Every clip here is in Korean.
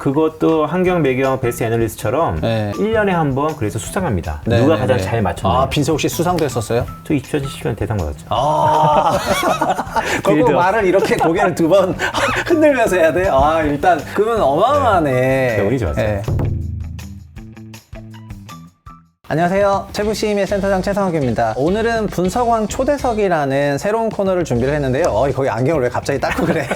그것도 환경 매경 베스트 애널리스트처럼 네. 1년에 한 번 그래서 수상합니다. 네, 누가 네, 가장 네. 잘 맞췄나요? 아, 빈세 혹시 수상도 했었어요? 저 2017년 대상 받았죠. 아. 결국 빌드업. 말을 이렇게 고개를 두 번 흔들면서 해야 돼? 아, 일단, 그러면 어마어마하네. 네, 운이 좋았어요. 네. 안녕하세요. 최부심의 센터장 최상욱입니다. 오늘은 분석왕 초대석이라는 새로운 코너를 준비를 했는데요. 거기 안경을 왜 갑자기 닦고 그래?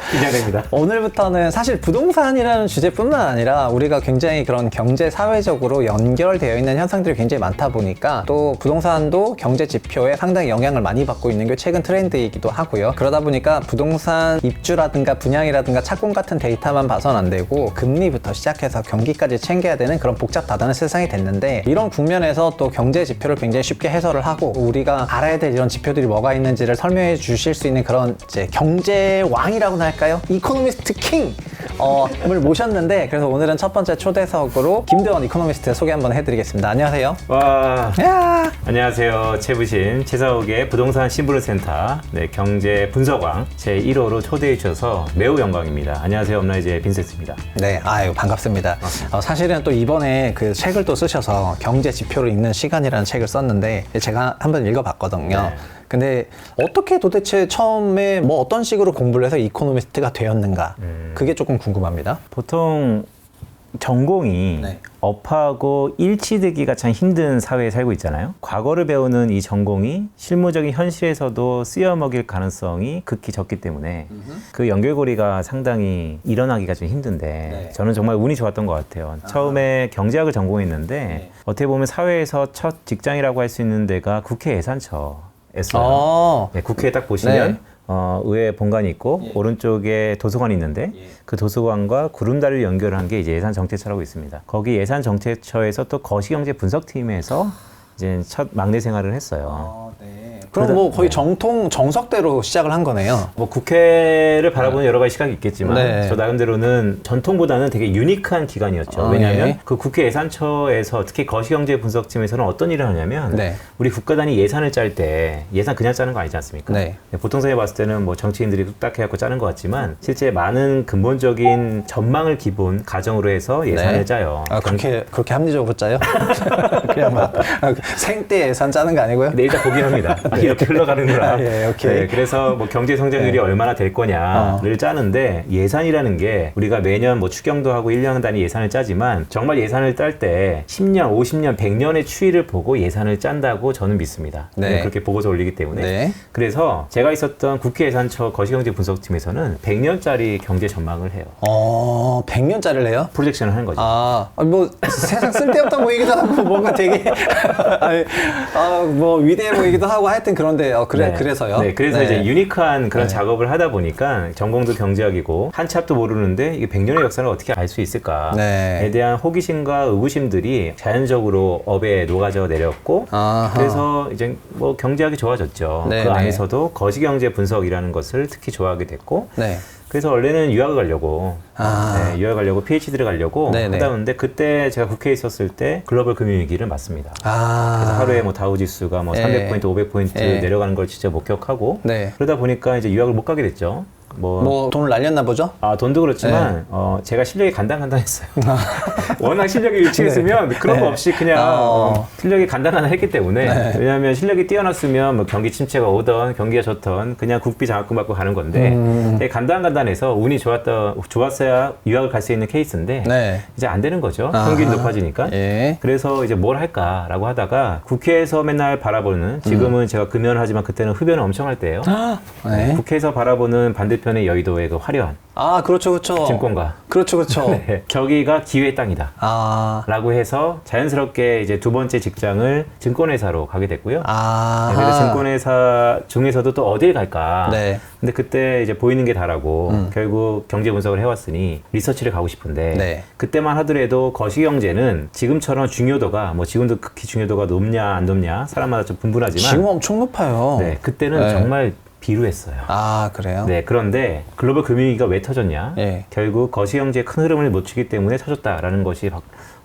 긴장됩니다. 오늘부터는 사실 부동산이라는 주제뿐만 아니라 우리가 굉장히 그런 경제 사회적으로 연결되어 있는 현상들이 굉장히 많다 보니까 또 부동산도 경제 지표에 상당히 영향을 많이 받고 있는 게 최근 트렌드이기도 하고요. 그러다 보니까 부동산 입주라든가 분양이라든가 착공 같은 데이터만 봐서는 안 되고 금리부터 시작해서 경기까지 챙겨야 되는 그런 복잡다단한 세상이 됐는데, 이런 국면에서 또 경제 지표를 굉장히 쉽게 해설을 하고 우리가 알아야 될 이런 지표들이 뭐가 있는지를 설명해 주실 수 있는 그런 이제 경제 왕이라고나 할까요? 이코노미스트 킹! 을 모셨는데, 그래서 오늘은 첫 번째 초대석으로 김대원 이코노미스트 소개 한번 해드리겠습니다. 안녕하세요. 와. 야! 안녕하세요. 최부심 최상욱의 부동산 신부름센터 경제 분석왕 제1호로 초대해 주셔서 매우 영광입니다. 안녕하세요. 업라이즈의 빈센스입니다. 네, 아유, 반갑습니다. 사실은 또 이번에 그 책을 또 쓰셔서 경제 지표를 읽는 시간이라는 책을 썼는데 제가 한번 읽어봤거든요. 네. 근데 어떻게 도대체 처음에 뭐 어떤 식으로 공부를 해서 이코노미스트가 되었는가? 그게 조금 궁금합니다. 보통 전공이 네. 업하고 일치되기가 참 힘든 사회에 살고 있잖아요. 과거를 배우는 이 전공이 실무적인 현실에서도 쓰여먹일 가능성이 극히 적기 때문에 그 연결고리가 상당히 일어나기가 좀 힘든데 네. 저는 정말 운이 좋았던 것 같아요. 처음에 경제학을 전공했는데 네. 어떻게 보면 사회에서 첫 직장이라고 할 수 있는 데가 국회 예산처였어요. 네, 국회에 딱 보시면 네. 의회 본관이 있고 오른쪽에 도서관이 있는데 그 도서관과 구름다리를 연결한 게 이제 예산정책처라고 있습니다. 거기 예산정책처에서 또 거시경제 분석팀에서 이제 첫 막내 생활을 했어요. 네. 그럼 뭐 거의 정통 정석대로 시작을 한 거네요. 뭐 국회를 바라보는 여러 가지 시각이 있겠지만 네. 저 나름대로는 전통보다는 되게 유니크한 기관이었죠. 왜냐하면 네. 그 국회 예산처에서 특히 거시경제 분석팀에서는 어떤 일을 하냐면 네. 우리 국가 단위 예산을 짤 때 예산 그냥 짜는 거 아니지 않습니까? 네. 보통 사회 봤을 때는 뭐 정치인들이 뚝딱 해갖고 짜는 것 같지만 실제 많은 근본적인 전망을 기본 가정으로 해서 예산을 네. 짜요. 그렇게 합리적으로 짜요? 그냥 막 생때 예산 짜는 거 아니고요? 네, 일단 보긴 합니다. 이렇게 흘러가는구나. 아, 예, 오케이. 네, 그래서 뭐 경제 성장률이 네. 얼마나 될 거냐를 짜는데 예산이라는 게 우리가 매년 뭐 추경도 하고 1년 단위 예산을 짜지만 정말 예산을 짤 때 10년, 50년, 100년의 추이를 보고 예산을 짠다고 저는 믿습니다. 네. 그렇게 보고서 올리기 때문에. 네. 그래서 제가 있었던 국회 예산처 거시경제 분석팀에서는 100년짜리 경제 전망을 해요. 100년짜리를 해요? 프로젝션을 하는 거죠. 뭐 세상 쓸데없다 보이기도 하고 뭔가 되게 뭐 위대해 보이기도 하고 하여튼 그런데 그래서요. 네, 그래서 네. 이제 유니크한 그런 네. 작업을 하다 보니까 전공도 경제학이고 한치 앞도 모르는데 이게 100년의 역사를 어떻게 알 수 있을까에 네. 대한 호기심과 의구심들이 자연적으로 업에 녹아져 내렸고 아하. 그래서 이제 뭐 경제학이 좋아졌죠. 네, 그 네. 안에서도 거시경제 분석이라는 것을 특히 좋아하게 됐고 네. 그래서 원래는 유학을 가려고 아. 유학을 가려고 PhD를 가려고 네네. 하다 보는데 그때 제가 국회에 있었을 때 글로벌 금융위기를 맞습니다. 그래서 하루에 뭐 다우지수가 뭐 예. 300포인트, 500포인트 예. 내려가는 걸 진짜 목격하고 네. 그러다 보니까 이제 유학을 못 가게 됐죠. 뭐 돈을 날렸나 보죠? 돈도 그렇지만 제가 실력이 간당간당했어요. 워낙 실력이 일치했으면 그런 거 없이 그냥 실력이 간단하했기 때문에 왜냐하면 실력이 뛰어났으면 뭐 경기 침체가 오던 경기가 좋던 그냥 국비 장학금 받고 가는 건데 되게 간단해서 운이 좋았어야 유학을 갈 수 있는 케이스인데 네. 이제 안 되는 거죠. 평균이 높아지니까. 예. 그래서 이제 뭘 할까라고 하다가 국회에서 맨날 바라보는 지금은 제가 금연을 하지만 그때는 흡연을 엄청 할 때예요. 네. 국회에서 바라보는 반대편의 여의도의 그 화려한 그렇죠. 증권가. 그렇죠. 네, 저기가 기회의 땅이다. 라고 해서 자연스럽게 이제 두 번째 직장을 증권회사로 가게 됐고요. 네, 그래서 증권회사 중에서도 또 어딜 갈까. 네. 근데 그때 이제 보이는 게 다라고 결국 경제 분석을 해왔으니 리서치를 가고 싶은데 네. 그때만 하더라도 거시경제는 지금처럼 중요도가 뭐 지금도 극히 중요도가 높냐 안 높냐 사람마다 좀 분분하지만 지금 엄청 높아요. 네, 그때는 정말 비루했어요. 그래요? 네, 그런데 글로벌 금융위기가 왜 터졌냐? 예. 결국 거시경제의 큰 흐름을 놓치기 때문에 터졌다라는 것이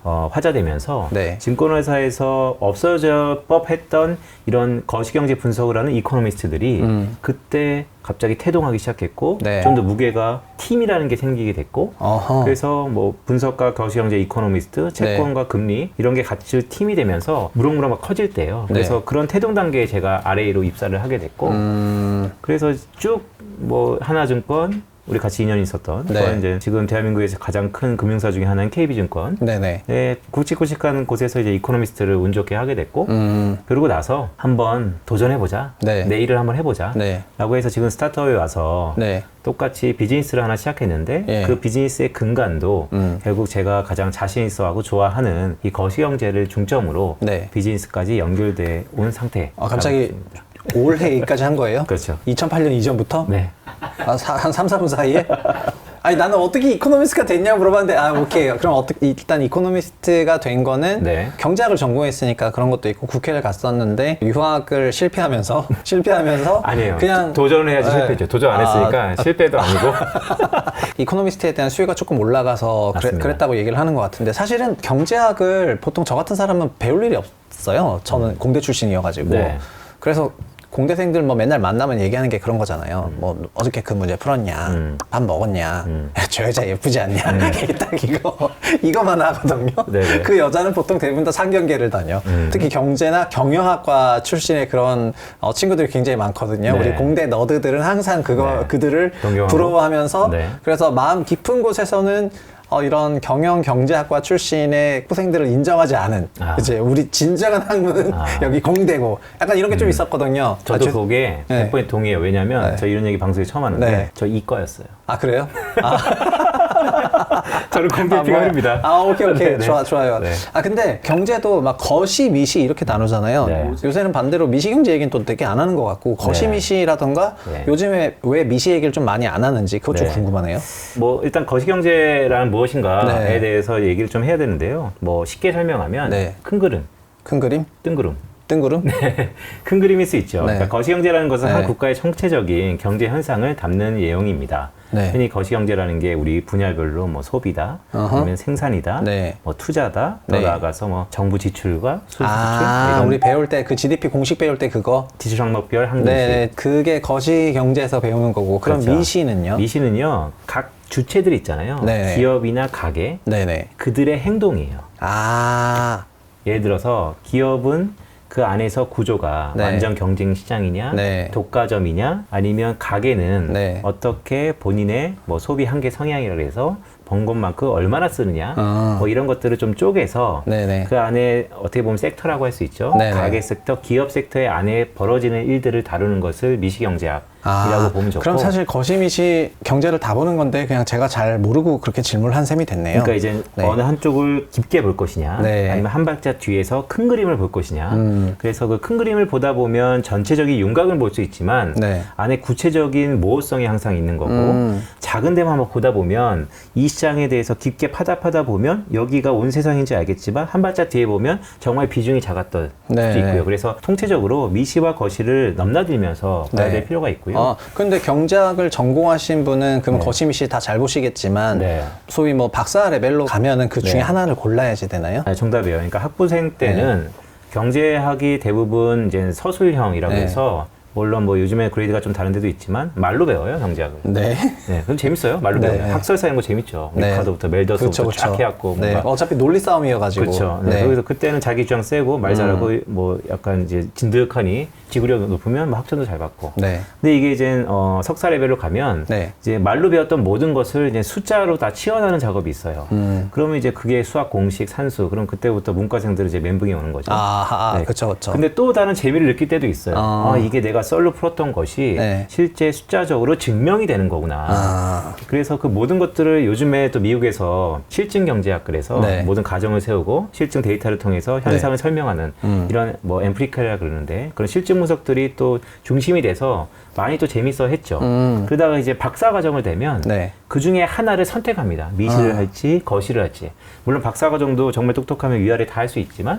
화제되면서 네. 증권회사에서 없어져 법했던 이런 거시경제 분석을 하는 이코노미스트들이 그때 갑자기 태동하기 시작했고 네. 좀 더 무게가 팀이라는 게 생기게 됐고 어허. 그래서 뭐 분석가, 거시경제 이코노미스트, 채권과 금리 이런 게 같이 팀이 되면서 무럭무럭 막 커질 때예요. 그래서 네. 그런 태동 단계에 제가 RA로 입사를 하게 됐고 그래서 쭉 뭐 하나증권 우리 같이 인연이 있었던 네. 또 이제 지금 대한민국에서 가장 큰 금융사 중에 하나인 KB증권 네네. 네, 굵직굵직한 곳에서 이제 이코노미스트를 운 좋게 하게 됐고 그러고 나서 한번 도전해보자. 네. 내 일을 한번 해보자. 네. 라고 해서 지금 스타트업에 와서 네. 똑같이 비즈니스를 하나 시작했는데 예. 그 비즈니스의 근간도 결국 제가 가장 자신 있어하고 좋아하는 이 거시경제를 중점으로 네. 비즈니스까지 연결돼 온 상태. 갑자기 올해까지 한 거예요? 그렇죠. 2008년 이전부터? 네. 한 3, 4분 사이에? 아니 나는 어떻게 이코노미스트가 됐냐고 물어봤는데 오케이 그럼 어떻게 일단 이코노미스트가 된 거는 네. 경제학을 전공했으니까 그런 것도 있고 국회를 갔었는데 유학을 실패하면서 아니에요. 그냥 도전을 해야지 실패죠. 도전 안 했으니까 실패도 아니고. 이코노미스트에 대한 수요가 조금 올라가서 맞습니다. 그랬다고 얘기를 하는 것 같은데 사실은 경제학을 보통 저 같은 사람은 배울 일이 없어요. 저는 공대 출신이어가지고 네. 그래서 공대생들 뭐 맨날 만나면 얘기하는 게 그런 거잖아요. 뭐 어저께 그 문제 풀었냐, 밥 먹었냐, 저 여자 예쁘지 않냐, 이게 딱 이거만 하거든요. 네네. 그 여자는 보통 대부분 다 상경계를 다녀. 특히 경제나 경영학과 출신의 그런 친구들이 굉장히 많거든요. 네. 우리 공대 너드들은 항상 네. 그들을 존경하고. 부러워하면서 네. 그래서 마음 깊은 곳에서는 이런 경영경제학과 출신의 후생들을 인정하지 않은 이제 우리 진정한 학문은 여기 공대고 약간 이런 게 좀 있었거든요. 저도 그게 네. 100% 동의해요. 왜냐면 네. 저 이런 얘기 방송에 처음 하는데 네. 저 이과였어요. 그래요? 저는 공대 피감입니다. 오케이. 네, 네. 좋아요. 네. 근데 경제도 막 거시, 미시 이렇게 나누잖아요. 네. 요새는 반대로 미시 경제 얘기는 또 되게 안 하는 것 같고 거시, 네. 미시라던가 네. 요즘에 왜 미시 얘기를 좀 많이 안 하는지 그것 좀 네. 궁금하네요. 뭐 일단 거시경제란 무엇인가에 네. 대해서 얘기를 좀 해야 되는데요. 뭐 쉽게 설명하면 네. 큰 그림, 큰 그림? 뜬구름. 뜬구름? 큰 그림일 수 있죠. 네. 그러니까 거시경제라는 것은 네. 한 국가의 총체적인 경제 현상을 담는 내용입니다. 네. 흔히 거시경제라는 게 우리 분야별로 뭐 소비다, 아니면 생산이다, 네. 뭐 투자다, 더 네. 나아가서 뭐 정부 지출과 수수 지출, 이런 우리 배울 때 그 GDP 공식 배울 때 그거? 지출 항목별 항공식. 네, 그게 거시 경제에서 배우는 거고. 그럼 그렇죠. 미시는요? 미시는요, 각 주체들 있잖아요. 네. 기업이나 가게, 네네. 그들의 행동이에요. 예를 들어서 기업은 그 안에서 구조가 네. 완전 경쟁 시장이냐, 네. 독과점이냐, 아니면 가게는 네. 어떻게 본인의 뭐 소비 한계 성향이라 해서 번 것만큼 얼마나 쓰느냐, 뭐 이런 것들을 좀 쪼개서 네네. 그 안에 어떻게 보면 섹터라고 할 수 있죠. 네네. 가게 섹터, 기업 섹터의 안에 벌어지는 일들을 다루는 것을 미시경제학이라고 보면 좋고. 그럼 사실 거시미시 경제를 다 보는 건데 그냥 제가 잘 모르고 그렇게 질문을 한 셈이 됐네요. 그러니까 이제 네. 어느 한쪽을 깊게 볼 것이냐, 네. 아니면 한 발짝 뒤에서 큰 그림을 볼 것이냐. 그래서 그 큰 그림을 보다 보면 전체적인 윤곽을 볼 수 있지만 네. 안에 구체적인 모호성이 항상 있는 거고 작은 데만 한번 보다 보면 이 시장에 대해서 깊게 파다 보면 여기가 온 세상인지 알겠지만 한 발짝 뒤에 보면 정말 비중이 작았던 네. 수도 있고요. 그래서 통체적으로 미시와 거시를 넘나들면서 봐야 네. 될 필요가 있고요. 근데 경제학을 전공하신 분은 그럼 거시미시 다 잘 보시겠지만 네. 소위 뭐 박사 레벨로 가면은 그 중에 네. 하나를 골라야지 되나요? 정답이에요. 그러니까 학부생 때는 경제학이 대부분 이제 서술형이라고 네. 해서 물론 뭐 요즘에 그레이드가 좀 다른 데도 있지만 말로 배워요, 경제학을. 네. 네, 그럼 재밌어요. 말로 네. 배워요. 학설사 이런 거 재밌죠. 네. 리카도부터 멜더스부터 쫙 해갖고 네. 뭔가. 어차피 논리 싸움이어가지고. 그렇죠. 네. 그래서 그때는 자기 주장 세고 말 잘하고 뭐 약간 이제 진득하니 지구력 높으면 뭐 학점도 잘 받고. 네. 근데 이게 이제 석사 레벨로 가면 네. 이제 말로 배웠던 모든 것을 이제 숫자로 다 치환하는 작업이 있어요. 그러면 이제 그게 수학 공식, 산수. 그럼 그때부터 문과생들은 이제 멘붕이 오는 거죠. 네. 그쵸. 근데 또 다른 재미를 느낄 때도 있어요. 이게 내가 썰로 풀었던 것이 네. 실제 숫자적으로 증명이 되는 거구나. 그래서 그 모든 것들을 요즘에 또 미국에서 실증 경제학 그래서 네. 모든 가정을 세우고 실증 데이터를 통해서 현상을 설명하는 이런 뭐 엠프리컬이라 그러는데 그런 실증 분석들이 또 중심이 돼서 많이 또 재밌어 했죠. 그러다가 이제 박사 과정을 되면 네. 그 중에 하나를 선택합니다. 미시를 할지 거시를 할지. 물론 박사 과정도 정말 똑똑하면 위아래 다 할 수 있지만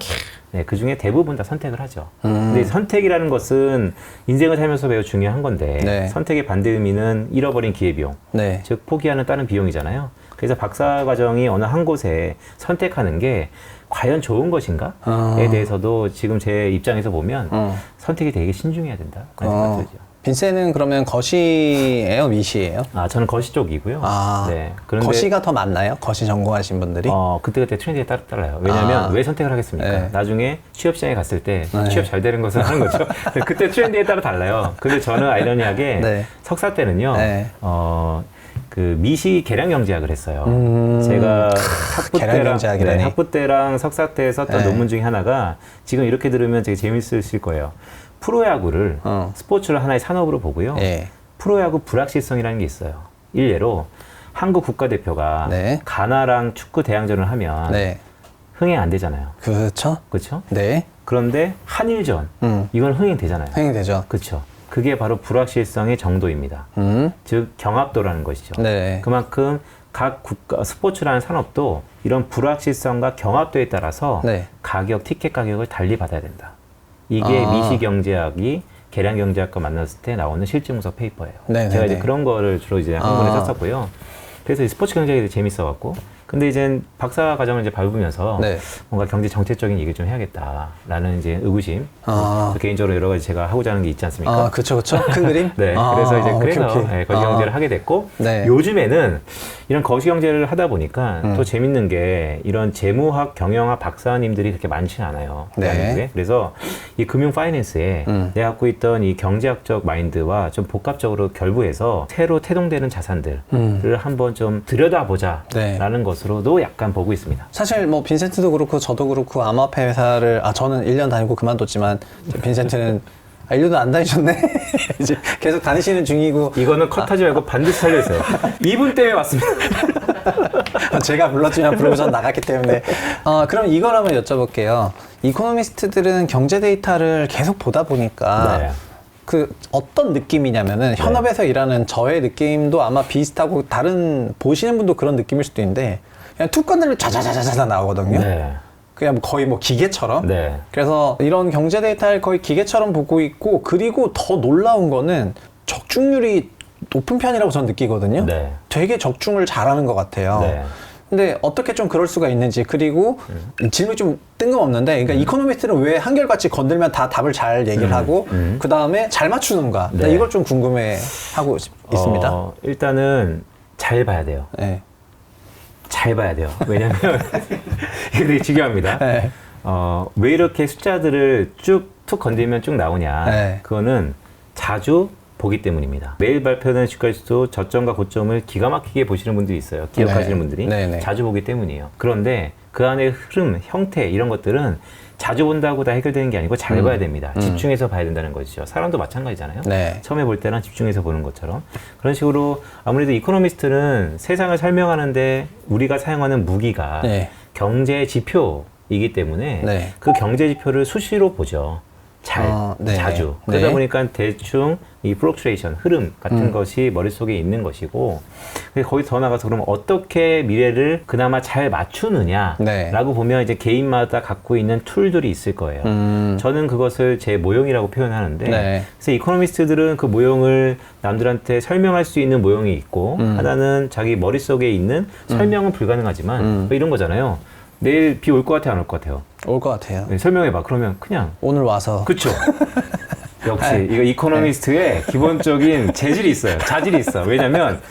네, 그 중에 대부분 다 선택을 하죠. 근데 선택이라는 것은 인생을 살면서 매우 중요한 건데 네. 선택의 반대 의미는 잃어버린 기회비용, 네. 즉 포기하는 다른 비용이잖아요. 그래서 박사 과정이 어느 한 곳에 선택하는 게 과연 좋은 것인가에 대해서도 지금 제 입장에서 보면 선택이 되게 신중해야 된다. 그런 생각이 들죠. 빈센은 그러면 거시예요, 미시예요? 저는 거시 쪽이고요. 네. 그런데 거시가 더 많나요? 거시 전공하신 분들이? 그때그때 트렌드에 따라 달라요. 왜냐하면 왜 선택을 하겠습니까? 네. 나중에 취업 시장에 갔을 때 취업 잘 되는 것을 하는 거죠. 그때 트렌드에 따라 달라요. 근데 저는 아이러니하게 네. 석사 때는요. 네. 그 미시 계량 경제학을 했어요. 제가 학부 때랑 석사 때 썼던 네. 논문 중에 하나가 지금 이렇게 들으면 되게 재밌으실 거예요. 프로야구를 스포츠를 하나의 산업으로 보고요. 예. 프로야구 불확실성이라는 게 있어요. 일례로 한국 국가대표가 네. 가나랑 축구 대항전을 하면 네. 흥행 안 되잖아요. 그렇죠. 그렇죠? 네. 그런데 한일전 이건 흥행 되잖아요. 흥행되죠. 그렇죠. 그게 바로 불확실성의 정도입니다. 즉 경합도라는 것이죠. 네. 그만큼 각 국가 스포츠라는 산업도 이런 불확실성과 경합도에 따라서 네. 가격, 티켓 가격을 달리 받아야 된다. 이게 미시경제학이 계량경제학과 만났을 때 나오는 실증분석 페이퍼예요. 네네네. 제가 이제 그런 거를 주로 이제 한문에 썼었고요. 그래서 이 스포츠 경제학이 되게 재밌어갖고, 근데 이제 박사 과정을 이제 밟으면서 네. 뭔가 경제 정책적인 얘기를 좀 해야겠다라는 이제 의구심. 개인적으로 여러 가지 제가 하고자 하는 게 있지 않습니까? 그쵸. 큰 그림? 네. 그래서 이제 그래서 오케이. 네, 거시경제를 하게 됐고, 네. 요즘에는 이런 거시경제를 하다 보니까 또 재밌는 게 이런 재무학, 경영학 박사님들이 그렇게 많지는 않아요. 네. 대한민국에. 그래서 이 금융 파이낸스에 내가 갖고 있던 이 경제학적 마인드와 좀 복합적으로 결부해서 새로 태동되는 자산들을 한번 좀 들여다보자 네. 라는 것으로도 약간 보고 있습니다. 사실 뭐 빈센트도 그렇고 저도 그렇고 암호화폐 회사를 저는 1년 다니고 그만뒀지만 빈센트는 1년도 안 다니셨네. 이제 계속 다니시는 중이고. 이거는 컷하지 말고 반드시 살려주세요. 이분 때문에 왔습니다. 제가 불렀지만 부르고 전 나갔기 때문에. 그럼 이걸 한번 여쭤볼게요. 이코노미스트들은 경제 데이터를 계속 보다 보니까 네. 그 어떤 느낌이냐면은 현업에서 일하는 저의 느낌도 아마 비슷하고 다른 보시는 분도 그런 느낌일 수도 있는데 그냥 툭 건들면 자자자자자 나오거든요. 네. 그냥 거의 뭐 기계처럼. 네. 그래서 이런 경제 데이터를 거의 기계처럼 보고 있고, 그리고 더 놀라운 거는 적중률이 높은 편이라고 저는 느끼거든요. 네. 되게 적중을 잘하는 것 같아요. 네. 근데 어떻게 좀 그럴 수가 있는지, 그리고 질문이 좀 뜬금없는데, 그러니까 이코노미스트는 왜 한결같이 건들면 다 답을 잘 얘기를 하고 그 다음에 잘 맞추는가? 네. 이걸 좀 궁금해하고 있습니다. 일단은 잘 봐야 돼요. 네. 잘 봐야 돼요. 왜냐면 이게 되게 중요합니다. 네. 왜 이렇게 숫자들을 툭 건들면 쭉 나오냐. 네. 그거는 자주 보기 때문입니다. 매일 발표되는 주가지수 저점과 고점을 기가 막히게 보시는 분들이 있어요. 기억하시는 네. 분들이 네. 자주 보기 때문이에요. 그런데 그 안에 흐름, 형태 이런 것들은 자주 본다고 다 해결되는 게 아니고 잘 봐야 됩니다. 집중해서 봐야 된다는 것이죠. 사람도 마찬가지잖아요. 네. 처음에 볼 때랑 집중해서 보는 것처럼. 그런 식으로 아무래도 이코노미스트는 세상을 설명하는데 우리가 사용하는 무기가 네. 경제 지표이기 때문에 네. 그 경제 지표를 수시로 보죠. 네. 자주. 그러다 네. 보니까 대충 이 플럭츄레이션, 흐름 같은 것이 머릿속에 있는 것이고, 근데 거기서 더 나가서 그러면 어떻게 미래를 그나마 잘 맞추느냐라고 네. 보면 이제 개인마다 갖고 있는 툴들이 있을 거예요. 저는 그것을 제 모형이라고 표현하는데, 네. 그래서 이코노미스트들은 그 모형을 남들한테 설명할 수 있는 모형이 있고, 하나는 자기 머릿속에 있는 설명은 불가능하지만, 뭐 이런 거잖아요. 내일 비 올 것 같아요, 안 올 것 같아요? 올 것 같아요. 네, 설명해봐. 그러면 그냥 오늘 와서. 그쵸. 역시 이거 이코노미스트의 기본적인 재질이 있어요. 자질이 있어. 왜냐면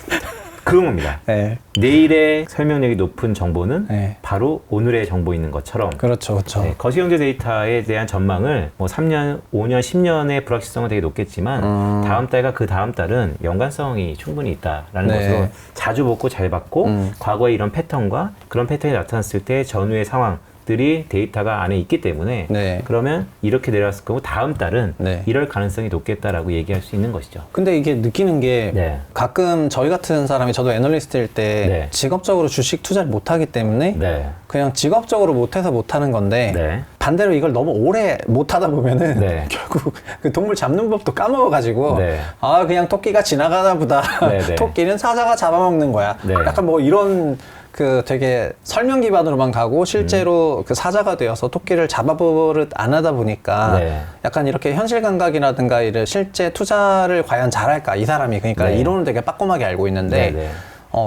그런 겁니다. 네. 내일의 설명력이 높은 정보는 네. 바로 오늘의 정보 있는 것처럼 그렇죠. 네, 거시경제 데이터에 대한 전망을 뭐 3년, 5년, 10년의 불확실성은 되게 높겠지만 다음 달과 그 다음 달은 연관성이 충분히 있다라는 네. 것으로 자주 보고 잘 봤고 과거의 이런 패턴과 그런 패턴이 나타났을 때 전후의 상황들이 데이터가 안에 있기 때문에 네. 그러면 이렇게 내려왔을 거고 다음 달은 네. 이럴 가능성이 높겠다라고 얘기할 수 있는 것이죠. 근데 이게 느끼는 게 네. 가끔 저희 같은 사람이, 저도 애널리스트일 때 네. 직업적으로 주식 투자를 못하기 때문에 네. 그냥 직업적으로 못해서 못하는 건데 네. 반대로 이걸 너무 오래 못하다 보면은 네. 결국 그 동물 잡는 법도 까먹어가지고 네. 그냥 토끼가 지나가나 보다. 네, 네. 토끼는 사자가 잡아먹는 거야. 네. 약간 뭐 이런 그 되게 설명 기반으로만 가고 실제로 그 사자가 되어서 토끼를 잡아버릇 안 하다 보니까 네. 약간 이렇게 현실 감각이라든가 이를 실제 투자를 과연 잘할까 이 사람이, 그러니까 네. 이론을 되게 빠꼼하게 알고 있는데 네, 네.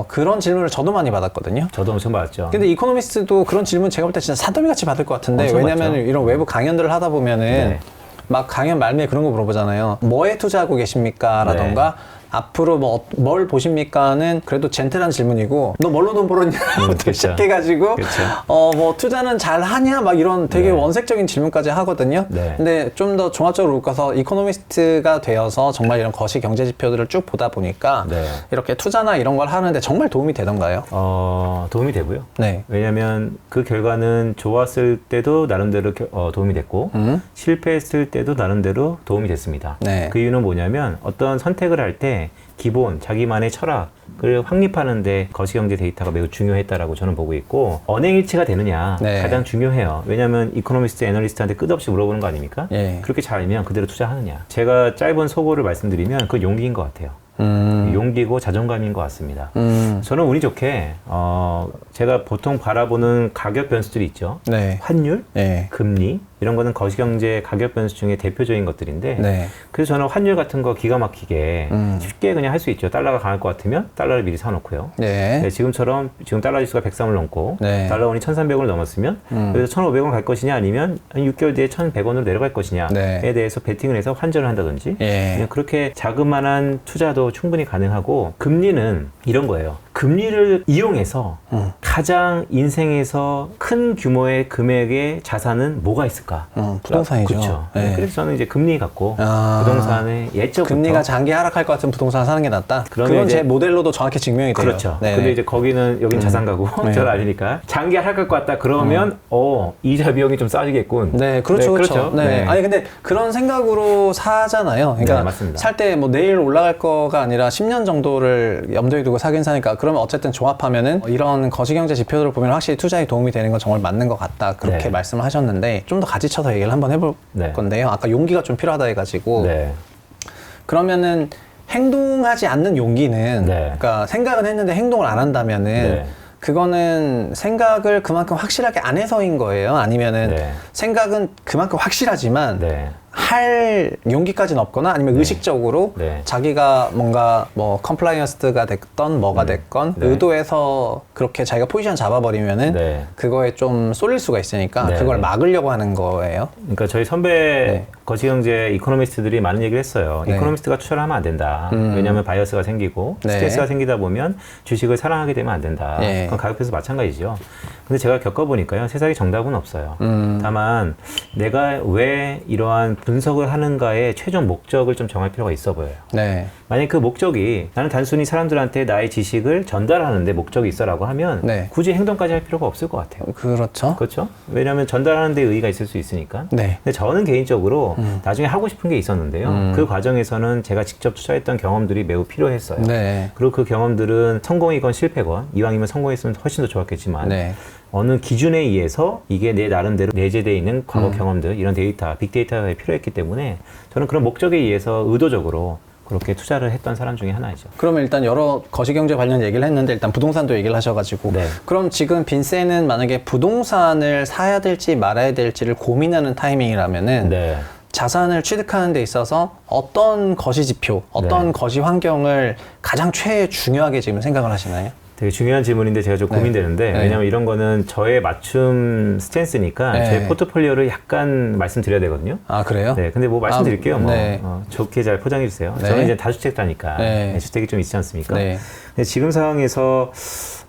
그런 질문을 저도 많이 받았거든요. 저도 엄청 받았죠. 근데 이코노미스트도 그런 질문 제가 볼 때 진짜 사더미같이 받을 것 같은데, 왜냐면 받죠. 이런 외부 강연들을 하다 보면은 네. 막 강연 말미에 그런 거 물어보잖아요. 뭐에 투자하고 계십니까? 라던가 앞으로 뭘 보십니까는 그래도 젠틀한 질문이고, 너 뭘로 돈 벌었냐부터 그쵸. 시작해가지고 그쵸. 뭐 투자는 잘 하냐 막 이런 되게 원색적인 질문까지 하거든요. 네. 근데 좀 더 종합적으로 묶어서 이코노미스트가 되어서 정말 이런 거시 경제 지표들을 쭉 보다 보니까 네. 이렇게 투자나 이런 걸 하는데 정말 도움이 되던가요? 도움이 되고요. 네. 왜냐하면 그 결과는 좋았을 때도 나름대로 도움이 됐고 실패했을 때도 나름대로 도움이 됐습니다. 네. 그 이유는 뭐냐면 어떤 선택을 할 때 기본 자기만의 철학을 확립하는데 거시경제 데이터가 매우 중요했다라고 저는 보고 있고, 언행일치가 되느냐 네. 가장 중요해요. 왜냐하면 이코노미스트 애널리스트한테 끝없이 물어보는 거 아닙니까? 예. 그렇게 잘 알면 그대로 투자하느냐. 제가 짧은 소고를 말씀드리면 그건 용기인 것 같아요. 용기고 자존감인 것 같습니다. 저는 운이 좋게 제가 보통 바라보는 가격 변수들이 있죠. 네. 환율, 네. 금리 이런 거는 거시경제 가격 변수 중에 대표적인 것들인데 네. 그래서 저는 환율 같은 거 기가 막히게 쉽게 그냥 할 수 있죠. 달러가 강할 것 같으면 달러를 미리 사놓고요. 네. 네, 지금처럼 지금 달러 지수가 103을 넘고 네. 달러 원이 1,300원을 넘었으면 그래서 1,500원 갈 것이냐 아니면 한 6개월 뒤에 1,100원으로 내려갈 것이냐에 네. 대해서 베팅을 해서 환전을 한다든지 예. 그냥 그렇게 자그마한 투자도 충분히 가능하고, 금리는 이런 거예요. 금리를 이용해서 가장 인생에서 큰 규모의 금액의 자산은 뭐가 있을까? 부동산이죠. 그렇죠. 네. 그래서 저는 이제 금리 갖고 아. 부동산의 예적부터 금리가 장기 하락할 것 같은 부동산 사는 게 낫다. 그러면 그건 이제- 제 모델로도 정확히 증명이 돼요. 그렇죠. 네. 근데 이제 거기는 여긴 자산가고 네. 저는 아니니까 장기 하락할 것 같다 그러면 이자 비용이 좀 싸지겠군. 네, 그렇죠, 그렇죠. 네. 네. 아니 근데 그런 생각으로 사잖아요. 그러니까 네, 맞습니다. 살 때 뭐 내일 올라갈 거가 아니라 10년 정도를 염두에 두고 사긴 사니까, 그러면 어쨌든 종합하면은 이런 거시경제 지표들을 보면 확실히 투자에 도움이 되는 건 정말 맞는 것 같다. 그렇게 네. 말씀을 하셨는데, 좀 더 가지쳐서 얘기를 한번 해볼 네. 건데요. 아까 용기가 좀 필요하다 해가지고 네. 그러면은 행동하지 않는 용기는, 네. 그러니까 생각은 했는데 행동을 안 한다면은 네. 그거는 생각을 그만큼 확실하게 안 해서인 거예요? 아니면은 네. 생각은 그만큼 확실하지만 네. 할 용기까지는 없거나, 아니면 의식적으로 네. 자기가 뭔가 뭐 컴플라이언스가 됐건 뭐가 됐건 네. 의도해서 그렇게 자기가 포지션 잡아버리면은 네. 그거에 좀 쏠릴 수가 있으니까 네, 그걸 네. 막으려고 하는 거예요. 그러니까 저희 선배 네. 거시경제 이코노미스트들이 많은 얘기를 했어요. 네. 이코노미스트가 투자를 하면 안 된다. 왜냐하면 바이어스가 생기고 네. 스트레스가 생기다 보면 주식을 사랑하게 되면 안 된다. 네. 그건 가격표에서 마찬가지죠. 근데 제가 겪어보니까요, 세상에 정답은 없어요. 다만 내가 왜 이러한 분석을 하는가의 최종 목적을 좀 정할 필요가 있어 보여요. 네. 만약 그 목적이 나는 단순히 사람들한테 나의 지식을 전달하는데 목적이 있어라고 하면 네. 굳이 행동까지 할 필요가 없을 것 같아요. 그렇죠. 그렇죠? 왜냐하면 전달하는 데 의의가 있을 수 있으니까. 네. 근데 저는 개인적으로 나중에 하고 싶은 게 있었는데요. 그 과정에서는 제가 직접 투자했던 경험들이 매우 필요했어요. 네. 그리고 그 경험들은 성공이건 실패건, 이왕이면 성공했으면 훨씬 더 좋았겠지만 네. 어느 기준에 의해서 이게 내 나름대로 내재되어 있는 과거 경험들, 이런 데이터, 빅데이터가 필요했기 때문에 저는 그런 목적에 의해서 의도적으로 그렇게 투자를 했던 사람 중에 하나이죠. 그러면 일단 여러 거시경제 관련 얘기를 했는데, 일단 부동산도 얘기를 하셔가지고 네. 그럼 지금 빈센은 만약에 부동산을 사야 될지 말아야 될지를 고민하는 타이밍이라면은 네. 자산을 취득하는 데 있어서 어떤 거시 지표, 어떤 네. 거시 환경을 가장 중요하게 지금 생각을 하시나요? 되게 중요한 질문인데 제가 좀 네. 고민되는데, 네. 왜냐면 이런 거는 저의 맞춤 스탠스니까 네. 제 포트폴리오를 약간 말씀드려야 되거든요. 아, 그래요? 네, 근데 뭐 말씀드릴게요. 네. 좋게 잘 포장해 주세요. 네. 저는 이제 다주택자니까 네. 주택이 좀 있지 않습니까? 네. 근데 지금 상황에서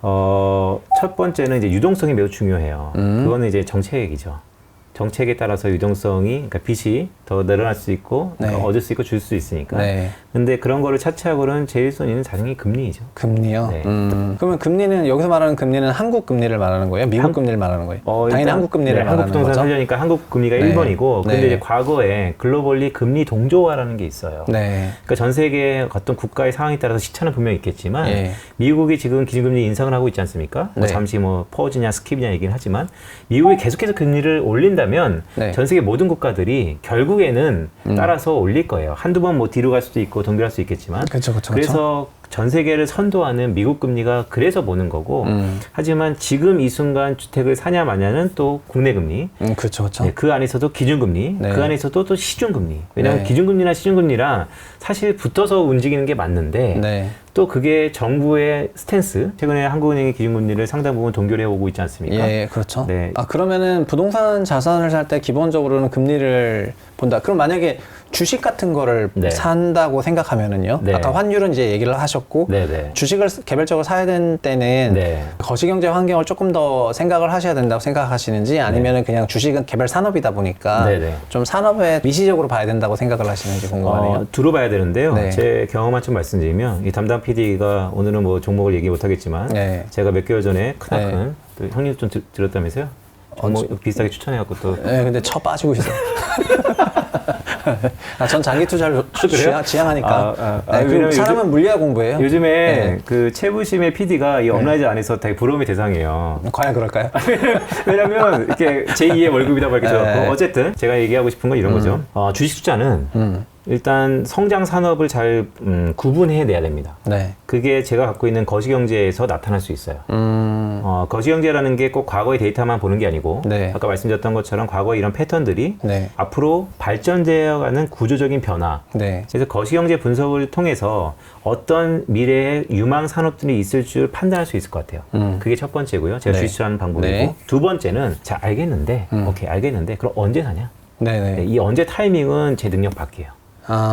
첫 번째는 이제 유동성이 매우 중요해요. 그거는 이제 정책이죠. 정책에 따라서 유동성이, 그러니까 빚이 더 늘어날 수 있고, 네. 얻을 수 있고 줄 수 있으니까. 네. 근데 그런 거를 차치하고는 제일 순위는 당연히 금리이죠. 금리요? 네. 그러면 금리는, 여기서 말하는 금리는 한국 금리를 말하는 거예요? 미국 금리를 말하는 거예요? 당연히 일단, 한국 금리를 네, 말하는 한국 부동산 거죠? 살려니까 한국 금리가 네. 1번이고, 근데 네. 이제 과거에 글로벌리 금리 동조화라는 게 있어요. 네. 그러니까 전 세계 어떤 국가의 상황에 따라서 시차는 분명히 있겠지만, 예. 미국이 지금 기준금리 인상을 하고 있지 않습니까? 뭐 네. 잠시 뭐 퍼즈냐 스킵이냐 얘기는 하지만, 미국이 계속해서 금리를 올린다면 네. 전 세계 모든 국가들이 결국에는 따라서 올릴 거예요. 한두 번 뭐 뒤로 갈 수도 있고 동결할 수 있겠지만. 그쵸, 그쵸, 그래서 전 세계를 선도하는 미국 금리가 그래서 보는 거고, 하지만 지금 이 순간 주택을 사냐 마냐는 또 국내 금리, 그렇죠, 그렇죠. 네, 그 안에서도 기준금리, 네. 그 안에서도 또 시중금리. 왜냐하면 네. 기준금리나 시중금리랑 사실 붙어서 움직이는 게 맞는데, 네. 또 그게 정부의 스탠스. 최근에 한국은행이 기준금리를 상당 부분 동결해 오고 있지 않습니까? 예, 그렇죠. 네. 그러면은 부동산 자산을 살 때 기본적으로는 금리를 본다. 그럼 만약에 주식 같은 거를 네. 산다고 생각하면은요. 네. 아까 환율은 이제 얘기를 하셨고 네네. 주식을 개별적으로 사야 되는 때는 네. 거시경제 환경을 조금 더 생각을 하셔야 된다고 생각하시는지 아니면은 그냥 주식은 개별 산업이다 보니까 네네. 좀 산업에 미시적으로 봐야 된다고 생각을 하시는지 궁금하네요. 두루 봐야 되는데요. 네. 제 경험만 좀 말씀드리면 이 담당 PD가 오늘은 뭐 종목을 얘기 못하겠지만 네. 제가 몇 개월 전에 크나큰 네. 또 형님 좀 들었다면서요? 종목 비슷하게 추천해갖고 또 네, 근데 쳐 빠지고 있어요. 전 장기 투자를 그래요? 지향하니까. 네, 왜냐면 그리고 사람은 물리학 공부예요. 요즘에 네. 그 최부심의 PD가 이 업라이즈 안에서 되게 부러움의 대상이에요. 과연 그럴까요? 왜냐면 이렇게 제2의 월급이다 뭐 이렇게 네. 써갖고 어쨌든 제가 얘기하고 싶은 건 이런 거죠. 주식 투자는 일단 성장 산업을 잘 구분해내야 됩니다. 네. 그게 제가 갖고 있는 거시경제에서 나타날 수 있어요. 거시경제라는 게 꼭 과거의 데이터만 보는 게 아니고 네. 아까 말씀드렸던 것처럼 과거의 이런 패턴들이 네. 앞으로 발전되어가는 구조적인 변화. 네. 그래서 거시경제 분석을 통해서 어떤 미래의 유망 산업들이 있을 줄 판단할 수 있을 것 같아요. 그게 첫 번째고요. 제가 네. 주식 투자하는 방법이고 네. 두 번째는 자 알겠는데 오케이 알겠는데 그럼 언제 사냐? 네네. 네, 이 언제 타이밍은 제 능력 밖이에요.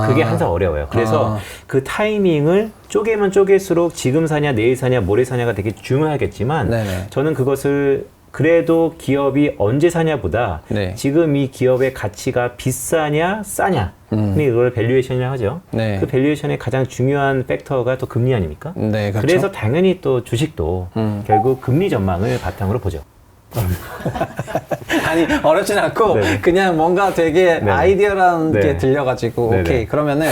그게 항상 어려워요. 그래서 그 타이밍을 쪼개면 쪼갤수록 지금 사냐, 내일 사냐, 모레 사냐가 되게 중요하겠지만 네네. 저는 그것을 그래도 기업이 언제 사냐보다 네. 지금 이 기업의 가치가 비싸냐, 싸냐. 이걸 밸류에이션이라고 하죠. 네. 그 밸류에이션의 가장 중요한 팩터가 또 금리 아닙니까? 네, 그렇죠. 그래서 당연히 또 주식도 결국 금리 전망을 바탕으로 보죠. 아니 어렵진 않고 네네. 그냥 뭔가 되게 네네. 아이디어라는 게 네. 들려가지고 네네. 오케이 그러면은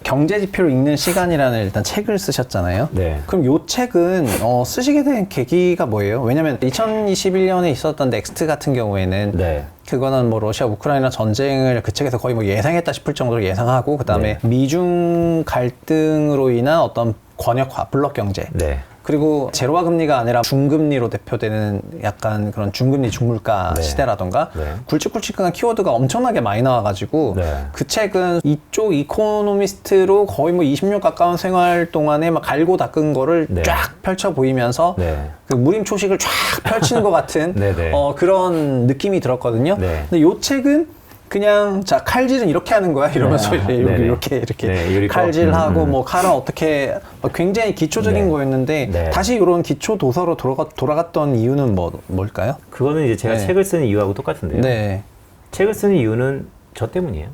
경제 지표를 읽는 시간이라는 일단 책을 쓰셨잖아요. 네. 그럼 요 책은 쓰시게 된 계기가 뭐예요? 왜냐면 2021년에 있었던 넥스트 같은 경우에는 네. 그거는 뭐 러시아 우크라이나 전쟁을 그 책에서 거의 뭐 예상했다 싶을 정도로 예상하고 그다음에 미중 갈등으로 인한 어떤 권역화, 블록 경제. 네. 그리고 제로화 금리가 아니라 중금리로 대표되는 약간 그런 중금리 중물가 네. 시대라던가 네. 굵직굵직한 키워드가 엄청나게 많이 나와가지고 네. 그 책은 이쪽 이코노미스트로 거의 뭐 20년 가까운 생활 동안에 막 갈고 닦은 거를 네. 쫙 펼쳐 보이면서 네. 그 무림 초식을 쫙 펼치는 것 같은 네네. 그런 느낌이 들었거든요. 네. 근데 요 책은 그냥 자 칼질은 이렇게 하는 거야 이러면서 네. 네네. 이렇게 네, 요리법. 칼질하고 뭐 칼은 어떻게 굉장히 기초적인 네. 거였는데 네. 다시 이런 기초 도서로 돌아갔던 이유는 뭘까요? 그거는 이제 제가 네. 책을 쓰는 이유하고 똑같은데요. 네. 책을 쓰는 이유는 저 때문이에요.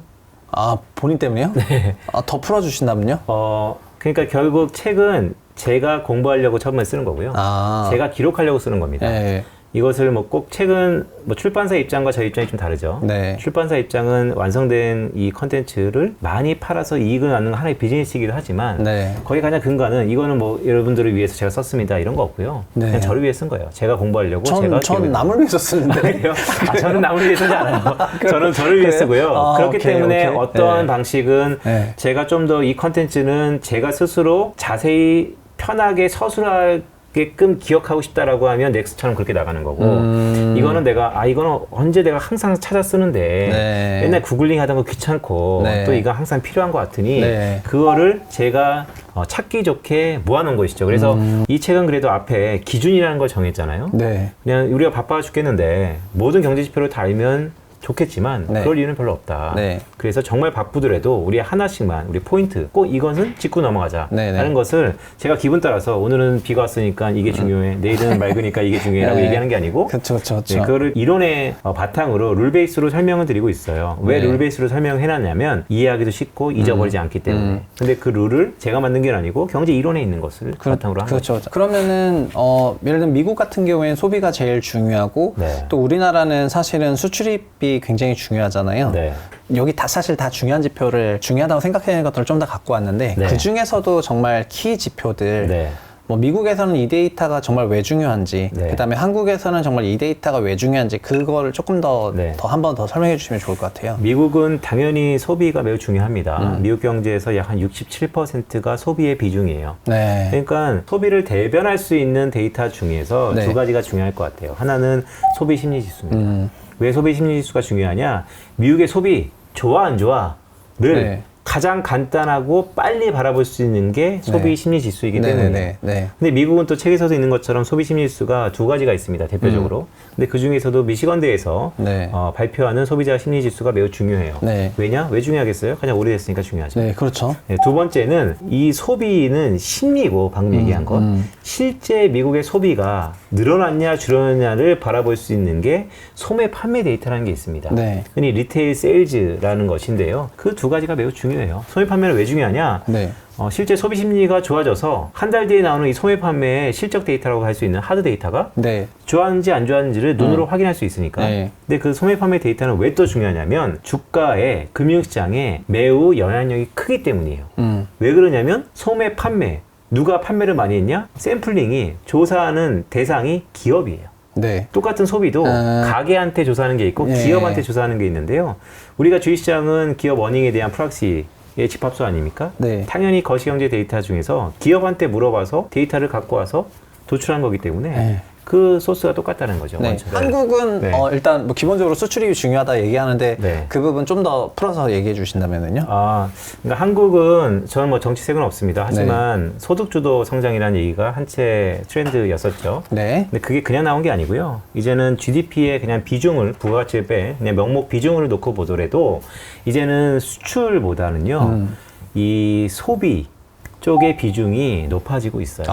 아 본인 때문에요? 네. 더 풀어주신다면요? 그러니까 결국 책은 제가 공부하려고 처음에 쓰는 거고요. 제가 기록하려고 쓰는 겁니다. 네. 이것을 뭐 꼭 책은 뭐 출판사 입장과 저 입장이 좀 다르죠. 네. 출판사 입장은 완성된 이 컨텐츠를 많이 팔아서 이익을 얻는 하나의 비즈니스이기도 하지만 네. 거기 가장 근거는 이거는 뭐 여러분들을 위해서 제가 썼습니다 이런 거 없고요. 네. 그냥 저를 위해 쓴 거예요. 제가 공부하려고 전 기록을 남을 위해서 쓰는데. 그래요? 저는 남을 위해 쓰지 않아요. 저는 저를 위해 그래요? 쓰고요. 그렇기 오케이, 때문에 오케이. 어떤 네. 방식은 네. 제가 좀 더 이 컨텐츠는 제가 스스로 자세히 편하게 서술하게끔 기억하고 싶다라고 하면 넥스트처럼 그렇게 나가는 거고 이거는 이거는 언제 내가 항상 찾아 쓰는데 네. 맨날 구글링 하던 거 귀찮고 네. 또 이거 항상 필요한 것 같으니 네. 그거를 제가 찾기 좋게 모아놓은 것이죠. 그래서 이 책은 그래도 앞에 기준이라는 걸 정했잖아요. 네. 그냥 우리가 바빠 죽겠는데 모든 경제 지표를 다 알면 좋겠지만 네. 그럴 이유는 별로 없다. 네. 그래서 정말 바쁘더라도 우리 하나씩만 우리 포인트 꼭 이것은 짚고 넘어가자 네, 네. 하는 것을 제가 기분 따라서 오늘은 비가 왔으니까 이게 중요해 내일은 맑으니까 이게 중요해라고 네. 얘기하는 게 아니고 그렇죠. 네, 그거를 이론의 바탕으로 룰 베이스로 설명을 드리고 있어요. 왜 네. 룰 베이스로 설명해놨냐면 이해하기도 쉽고 잊어버리지 않기 때문에. 근데 그 룰을 제가 만든 게 아니고 경제 이론에 있는 것을 바탕으로 한 거죠. 그렇죠. 그러면은 예를 들면 미국 같은 경우에는 소비가 제일 중요하고 네. 또 우리나라는 사실은 수출입이 굉장히 중요하잖아요. 네. 여기 사실 다 중요한 지표를 중요하다고 생각하는 것들을 좀 더 갖고 왔는데 네. 그 중에서도 정말 키 지표들 네. 뭐 미국에서는 이 데이터가 정말 왜 중요한지 네. 그다음에 한국에서는 정말 이 데이터가 왜 중요한지 그거를 조금 더 네. 한 번 더 설명해 주시면 좋을 것 같아요. 미국은 당연히 소비가 매우 중요합니다. 미국 경제에서 약 한 67%가 소비의 비중이에요. 네. 그러니까 소비를 대변할 수 있는 데이터 중에서 네. 두 가지가 중요할 것 같아요. 하나는 소비 심리 지수입니다. 왜 소비 심리 지수가 중요하냐? 미국의 소비 좋아 안 좋아를 네. 가장 간단하고 빨리 바라볼 수 있는 게 소비 네. 심리 지수이기 네, 때문에. 네, 네. 근데 미국은 또 책에서도 있는 것처럼 소비 심리 지수가 두 가지가 있습니다. 대표적으로. 근데 그 중에서도 미시건대에서 네. 발표하는 소비자 심리 지수가 매우 중요해요. 네. 왜냐? 왜 중요하겠어요? 가장 오래됐으니까 중요하죠. 네, 그렇죠. 네, 두 번째는 이 소비는 심리고 방금 얘기한 것 실제 미국의 소비가 늘어났냐 줄어났냐를 바라볼 수 있는 게 소매 판매 데이터라는 게 있습니다. 네. 흔히 리테일 세일즈라는 것인데요. 그 두 가지가 매우 중요해요. 소매 판매는 왜 중요하냐? 네. 실제 소비 심리가 좋아져서 한 달 뒤에 나오는 이 소매 판매의 실적 데이터라고 할 수 있는 하드 데이터가 네. 좋았는지 안 좋았는지를 눈으로 확인할 수 있으니까. 네. 근데 그 소매 판매 데이터는 왜 또 중요하냐면 주가에 금융시장에 매우 영향력이 크기 때문이에요. 왜 그러냐면 소매 판매 누가 판매를 많이 했냐? 샘플링이 조사하는 대상이 기업이에요. 네. 똑같은 소비도 가게한테 조사하는 게 있고 예. 기업한테 조사하는 게 있는데요. 우리가 주식시장은 기업 어닝에 대한 프락시의 집합소 아닙니까? 네. 당연히 거시경제 데이터 중에서 기업한테 물어봐서 데이터를 갖고 와서 도출한 거기 때문에 네. 그 소스가 똑같다는 거죠. 네. 원칙은. 한국은 네. 일단 뭐 기본적으로 수출입이 중요하다 얘기하는데 네. 그 부분 좀 더 풀어서 얘기해 주신다면은요. 그러니까 한국은 저는 뭐 정치색은 없습니다. 하지만 소득주도 성장이라는 얘기가 한채 트렌드였었죠. 네. 근데 그게 그냥 나온 게 아니고요. 이제는 GDP의 그냥 비중을 부가가치를 빼 그냥 명목 비중을 놓고 보더라도 이제는 수출보다는요. 이 소비 쪽의 비중이 높아지고 있어요.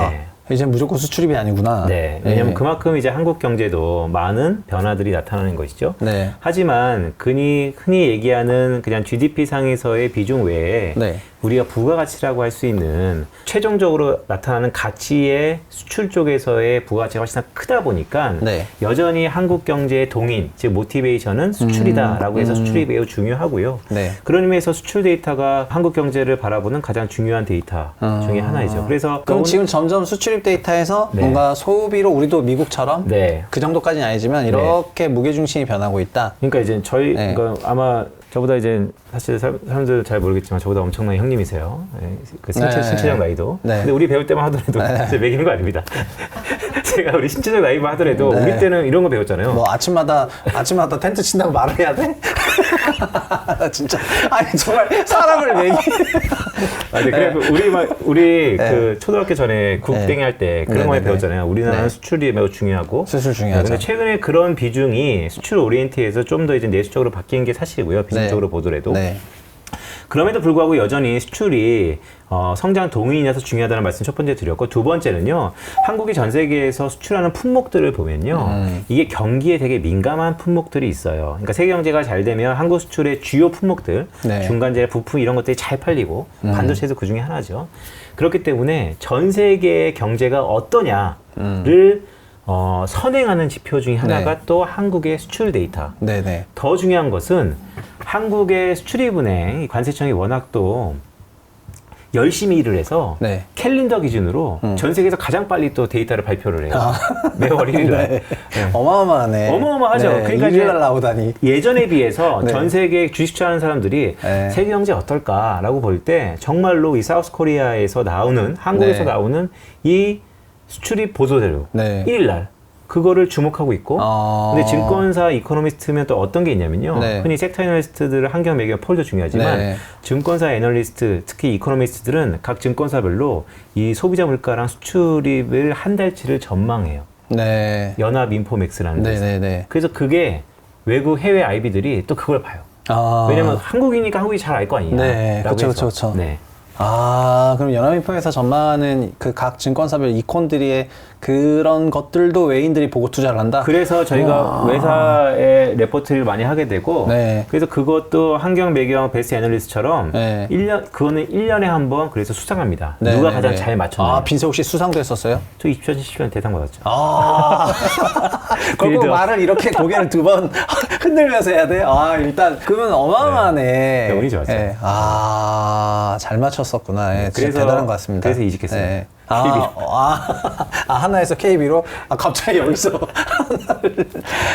네. 이제 무조건 수출입이 아니구나. 네. 왜냐면 그만큼 이제 한국 경제도 많은 변화들이 나타나는 것이죠. 네. 하지만 흔히 얘기하는 그냥 GDP 상에서의 비중 외에 네. 우리가 부가가치라고 할 수 있는 최종적으로 나타나는 가치의 수출 쪽에서의 부가가치가 훨씬 더 크다 보니까 네. 여전히 한국 경제의 동인, 즉 모티베이션은 수출이다라고 해서 수출이 매우 중요하고요. 네. 그런 의미에서 수출 데이터가 한국 경제를 바라보는 가장 중요한 데이터 중에 하나이죠. 그래서 그럼 지금 점점 수출입 데이터에서 네. 뭔가 소비로 우리도 미국처럼 네. 그 정도까지는 아니지만 이렇게 무게중심이 변하고 있다. 그러니까 이제 저희 네. 그러니까 아마 저보다 이제 사실 사람들 잘 모르겠지만 저보다 엄청난 형님이세요. 네, 그 신체적 나이도. 네. 근데 우리 배울 때만 하더라도 진짜 매기는 거 아닙니다. 제가 우리 신체적 나이만 하더라도 네. 우리 때는 이런 거 배웠잖아요. 뭐 아침마다 텐트 친다고 말을 해야 돼? 진짜 아니 정말 사람을 매기. 네, 그래 우리 네. 그 초등학교 전에 국댕이 할 때 그런 네, 거 많이 네, 배웠잖아요. 우리나라는 네. 수출이 매우 중요하고. 수출 중요하죠. 근데 최근에 그런 비중이 수출 오리엔트에서 좀 더 이제 내수적으로 바뀐 게 사실이고요. 비중적으로 보더라도. 네. 그럼에도 불구하고 여전히 수출이 성장 동인이라서 중요하다는 말씀 첫 번째 드렸고 두 번째는요. 한국이 전 세계에서 수출하는 품목들을 보면요. 이게 경기에 되게 민감한 품목들이 있어요. 그러니까 세계 경제가 잘 되면 한국 수출의 주요 품목들, 네. 중간재, 부품 이런 것들이 잘 팔리고 반도체도 그 중에 하나죠. 그렇기 때문에 전 세계의 경제가 어떠냐를 선행하는 지표 중에 하나가 네. 또 한국의 수출 데이터. 네네. 더 중요한 것은 한국의 수출입은행 관세청이 워낙 또 열심히 일을 해서 네. 캘린더 기준으로 전 세계에서 가장 빨리 또 데이터를 발표를 해요. 매월 1일 날. 네. 어마어마하네. 어마어마하죠. 네. 그러니까 일일 이제 날 나오다니. 예전에 비해서 네. 전 세계 주식 투자하는 사람들이 네. 세계 경제 어떨까라고 볼 때 정말로 이 사우스 코리아에서 나오는 한국에서 네. 나오는 이 수출입 보도자료 네. 1일 날 그거를 주목하고 있고 근데 증권사 이코노미스트면 또 어떤 게 있냐면요. 네. 흔히 섹터 애널리스트들을 한경 매겨 폴도 중요하지만 네. 증권사 애널리스트 특히 이코노미스트들은 각 증권사별로 이 소비자 물가랑 수출입을 한 달치를 전망해요. 네. 연합 인포맥스라는 데서. 네네네. 그래서 그게 외국 해외 IB들이 또 그걸 봐요. 왜냐면 한국이니까 한국이 잘 알 거 아니냐. 네. 라고 그쵸, 해서. 그쵸, 그쵸. 네. 그럼 연합인포에서 전망하는 그 각 증권사별 이콘들의 그런 것들도 외인들이 보고 투자를 한다? 그래서 저희가 회사에 레포트를 많이 하게 되고 네. 그래서 그것도 한경, 매경, 베스트 애널리스트처럼 네. 그거는 1년에 한 번 그래서 수상합니다. 네, 누가 네, 가장 네. 잘 맞췄나요? 빈세 혹시 수상도 했었어요? 저 2017년 대상 받았죠. 결국 빌드업. 말을 이렇게 고개를 두 번 흔들면서 해야 돼? 일단, 그러면 어마어마하네. 네, 운이 좋았어요. 예. 잘 맞췄었구나. 예, 진짜 그래서- 대단한 것 같습니다. 그래서 이직했어요. 예. KB로. 하나에서 KB로? 갑자기 여기서 하나를.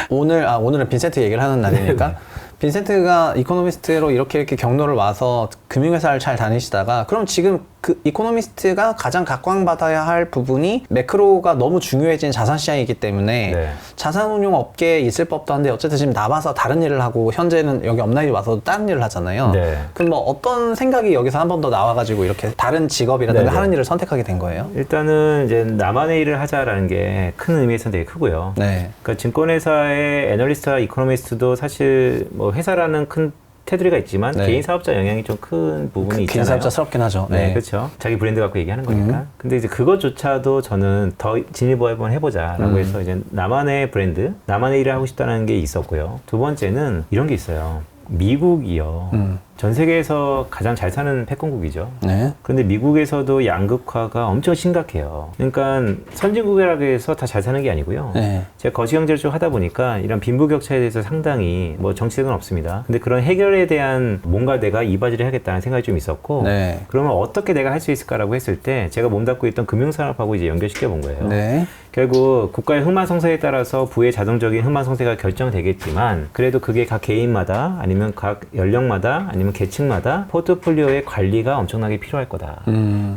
오늘은 빈센트 얘기를 하는 날이니까. 빈센트가 이코노미스트로 이렇게 경로를 와서 금융회사를 잘 다니시다가, 그럼 지금 그 이코노미스트가 가장 각광받아야 할 부분이 매크로가 너무 중요해진 자산 시장이기 때문에 네. 자산운용 업계에 있을 법도 한데 어쨌든 지금 나와서 다른 일을 하고 현재는 여기 업라인에 와서 다른 일을 하잖아요. 네. 그럼 뭐 어떤 생각이 여기서 한 번 더 나와가지고 이렇게 다른 직업이라든가 네네. 하는 일을 선택하게 된 거예요? 일단은 이제 나만의 일을 하자라는 게 큰 의미에서는 되게 크고요. 네. 그러니까 증권회사의 애널리스트와 이코노미스트도 사실 뭐 회사라는 큰 테두리가 있지만 네. 개인 사업자 영향이 좀 큰 부분이 있잖아요. 개인 사업자스럽긴 하죠. 네, 그렇죠. 자기 브랜드 갖고 얘기하는 거니까. 근데 이제 그것조차도 저는 더 진입을 한번 해보자라고 해서 이제 나만의 브랜드, 나만의 일을 하고 싶다는 게 있었고요. 두 번째는 이런 게 있어요. 미국이요. 전 세계에서 가장 잘 사는 패권국이죠. 네. 그런데 미국에서도 양극화가 엄청 심각해요. 그러니까 선진국이라고 해서 다 잘 사는 게 아니고요. 네. 제가 거시경제를 좀 하다 보니까 이런 빈부격차에 대해서 상당히 뭐 정책은 없습니다. 근데 그런 해결에 대한 뭔가 내가 이바지를 해야겠다는 생각이 좀 있었고 네. 그러면 어떻게 내가 할 수 있을까라고 했을 때 제가 몸담고 있던 금융산업하고 이제 연결시켜 본 거예요. 네. 결국 국가의 흥망성쇠에 따라서 부의 자동적인 흥망성쇠가 결정되겠지만 그래도 그게 각 개인마다 아니면 각 연령마다 아니면 계층마다 포트폴리오의 관리가 엄청나게 필요할 거다.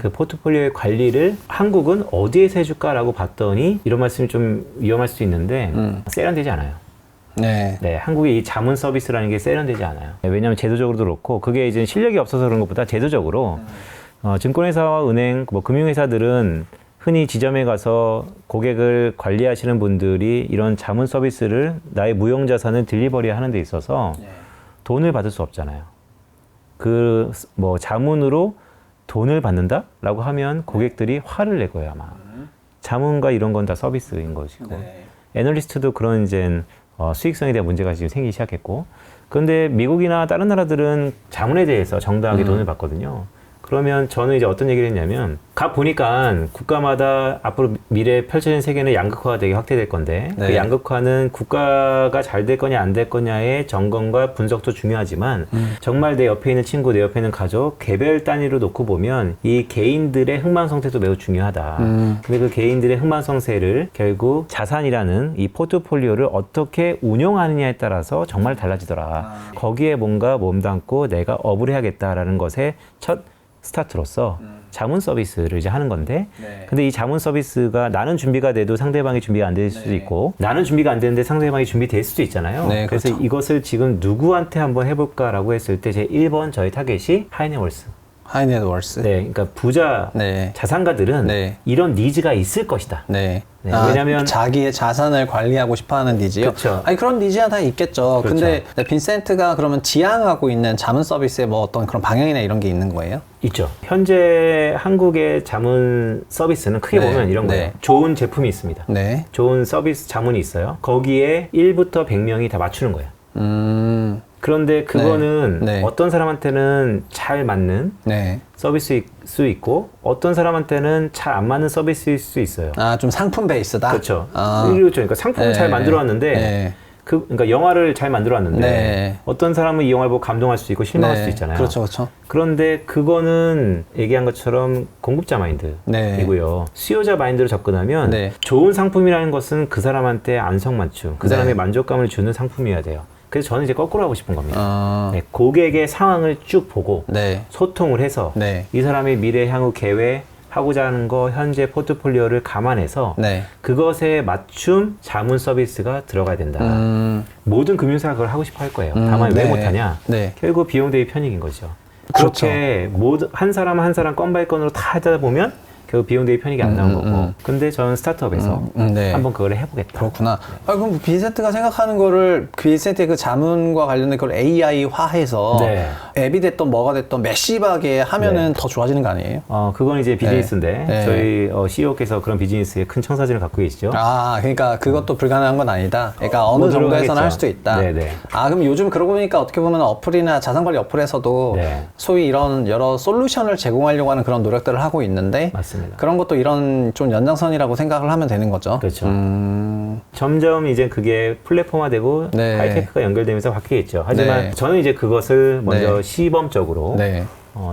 그 포트폴리오의 관리를 한국은 어디에서 해줄까라고 봤더니 이런 말씀이 좀 위험할 수 있는데 세련되지 않아요. 네. 네, 한국의 이 자문 서비스라는 게 세련되지 않아요. 왜냐하면 제도적으로도 그렇고 그게 이제 실력이 없어서 그런 것보다 제도적으로 증권회사와 은행, 뭐 금융회사들은 흔히 지점에 가서 고객을 관리하시는 분들이 이런 자문 서비스를 나의 무형자산을 딜리버리 하는 데 있어서 돈을 받을 수 없잖아요. 그 뭐 자문으로 돈을 받는다라고 하면 고객들이 화를 낼 거예요 아마. 자문과 이런 건 다 서비스인 것이고 네. 애널리스트도 그런 이제 수익성에 대한 문제가 지금 생기기 시작했고 그런데 미국이나 다른 나라들은 자문에 대해서 정당하게 돈을 받거든요. 그러면 저는 이제 어떤 얘기를 했냐면 가 보니까 국가마다 앞으로 미래에 펼쳐진 세계는 양극화가 되게 확대될 건데 네. 그 양극화는 국가가 잘 될 거냐 안 될 거냐의 점검과 분석도 중요하지만 정말 내 옆에 있는 친구, 내 옆에 있는 가족 개별 단위로 놓고 보면 이 개인들의 흥망성쇠도 매우 중요하다. 근데 그 개인들의 흥망성쇠를 결국 자산이라는 이 포트폴리오를 어떻게 운용하느냐에 따라서 정말 달라지더라. 거기에 뭔가 몸담고 내가 업을 해야겠다라는 것에 첫 스타트로서 자문 서비스를 이제 하는 건데 네. 근데 이 자문 서비스가 나는 준비가 돼도 상대방이 준비가 안 될 수도 있고 나는 준비가 안 되는데 상대방이 준비될 수도 있잖아요. 네, 그래서 그렇죠. 이것을 지금 누구한테 한번 해볼까라고 했을 때 제 1번 저희 타겟이 하이네월스. 하이넷월스. 네, 그러니까 부자 네. 자산가들은 네. 이런 니즈가 있을 것이다. 네. 네, 왜냐면 자기의 자산을 관리하고 싶어하는 니즈요. 그쵸. 아니 그런 니즈야 다 있겠죠. 그렇죠. 근데 빈센트가 그러면 지향하고 있는 자문 서비스에 뭐 어떤 그런 방향이나 이런 게 있는 거예요? 있죠. 현재 한국의 자문 서비스는 크게 네, 보면 이런 거예요. 네. 좋은 제품이 있습니다. 네. 좋은 서비스 자문이 있어요. 거기에 1부터 100명이 다 맞추는 거예요. 그런데 그거는 네, 네. 어떤 사람한테는 잘 맞는 네. 서비스일 수 있고 어떤 사람한테는 잘 안 맞는 서비스일 수 있어요. 아, 좀 상품 베이스다? 그렇죠. 아. 그렇죠. 그러니까 상품을 네, 잘 만들어 왔는데 네. 그러니까 영화를 잘 만들어 왔는데 네. 어떤 사람은 이 영화를 보고 감동할 수 있고 실망할 네. 수도 있잖아요. 그렇죠, 그렇죠. 그런데 그거는 얘기한 것처럼 공급자 마인드이고요. 수요자 마인드로 접근하면 네. 좋은 상품이라는 것은 그 사람한테 안성맞춤, 그 네. 사람의 만족감을 주는 상품이어야 돼요. 그래서 저는 이제 거꾸로 하고 싶은 겁니다. 아. 네, 고객의 상황을 쭉 보고 네. 소통을 해서 네. 이 사람의 미래 향후 계획, 하고자 하는 거 현재 포트폴리오를 감안해서 네. 그것에 맞춤 자문 서비스가 들어가야 된다. 모든 금융사가 그걸 하고 싶어 할 거예요. 다만 왜 네. 못하냐? 네. 결국 비용 대비 편익인 거죠. 그렇죠. 그렇게 모든 한 사람 한 사람 건 바이 건으로 다 하다 보면 결국 비용 대비 편익이 안 나온 거고. 근데 저는 스타트업에서 네. 한번 그걸 해보겠다. 그렇구나. 아, 그럼 빈센트가 생각하는 거를 빈센트의 그 자문과 관련된 걸 AI화해서 네. 앱이 됐던 뭐가 됐던 매시하게 하면은 더 좋아지는 거 아니에요? 그건 이제 비즈니스인데 네. 저희 CEO께서 그런 비즈니스에 큰 청사진을 갖고 계시죠. 아, 그러니까 그것도 불가능한 건 아니다. 그러니까 어느 뭐 정도에서는 들어가겠죠. 할 수도 있다. 네네. 아, 그럼 요즘 그러고 보니까 어떻게 보면 어플이나 자산관리 어플에서도 네. 소위 이런 여러 솔루션을 제공하려고 하는 그런 노력들을 하고 있는데 맞습니다. 그런 것도 이런 좀 연장선이라고 생각을 하면 되는 거죠. 그렇죠. 점점 이제 그게 플랫폼화되고 네. 하이테크가 연결되면서 바뀌겠죠. 하지만 네. 저는 이제 그것을 먼저 네. 시범적으로 네.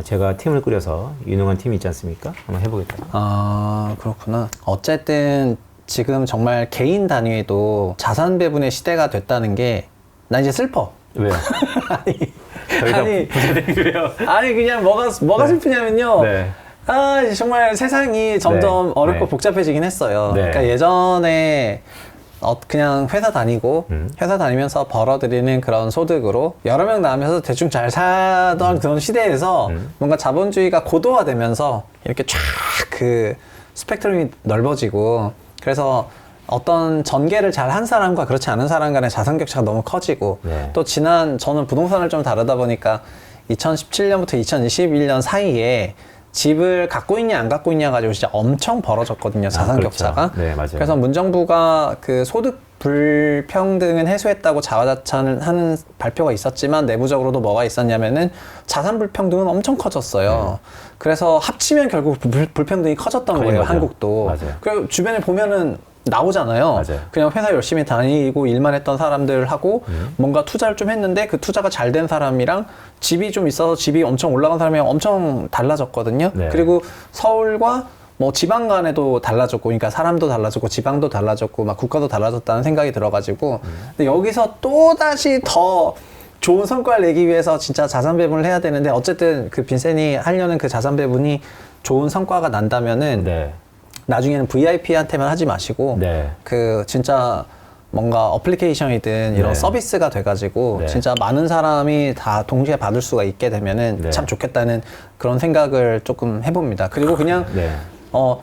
제가 팀을 꾸려서 유능한 팀이 있지 않습니까? 한번 해보겠다. 아, 그렇구나. 어쨌든 지금 정말 개인 단위에도 자산 배분의 시대가 됐다는 게 나 이제 슬퍼. 왜요? 아니, 저희가 아니, 부자되고요. 아니 그냥 뭐가 네. 슬프냐면요. 네. 정말 세상이 점점 네. 어렵고 네. 복잡해지긴 했어요. 네. 그러니까 예전에 그냥 회사 다니고 회사 다니면서 벌어들이는 그런 소득으로 여러 명 나오면서 대충 잘 살던 그런 시대에서 뭔가 자본주의가 고도화되면서 이렇게 쫙 그 스펙트럼이 넓어지고 그래서 어떤 전개를 잘 한 사람과 그렇지 않은 사람 간의 자산 격차가 너무 커지고 네. 또 저는 부동산을 좀 다루다 보니까 2017년부터 2021년 사이에 집을 갖고 있냐 안 갖고 있냐 가지고 진짜 엄청 벌어졌거든요. 자산 그렇죠. 격차가. 네, 맞아요. 그래서 문정부가 그 소득 불평등은 해소했다고 자화자찬을 하는 발표가 있었지만 내부적으로도 뭐가 있었냐면은 자산 불평등은 엄청 커졌어요. 그래서 합치면 결국 불평등이 커졌던 거의 거예요. 맞아요. 한국도. 맞아요. 그리고 주변에 보면은 나오잖아요. 맞아요. 그냥 회사 열심히 다니고 일만 했던 사람들하고 뭔가 투자를 좀 했는데 그 투자가 잘 된 사람이랑 집이 좀 있어서 집이 엄청 올라간 사람이랑 엄청 달라졌거든요. 네. 그리고 서울과 뭐 지방 간에도 달라졌고, 그러니까 사람도 달라졌고, 지방도 달라졌고, 막 국가도 달라졌다는 생각이 들어가지고, 근데 여기서 또 다시 더 좋은 성과를 내기 위해서 진짜 자산 배분을 해야 되는데, 어쨌든 그 빈센이 하려는 그 자산 배분이 좋은 성과가 난다면은, 네. 나중에는 VIP한테만 하지 마시고, 네. 그 진짜 뭔가 어플리케이션이든 이런 네. 서비스가 돼가지고 네. 진짜 많은 사람이 다 동시에 받을 수가 있게 되면은 네. 참 좋겠다는 그런 생각을 조금 해봅니다. 그리고 그냥 네.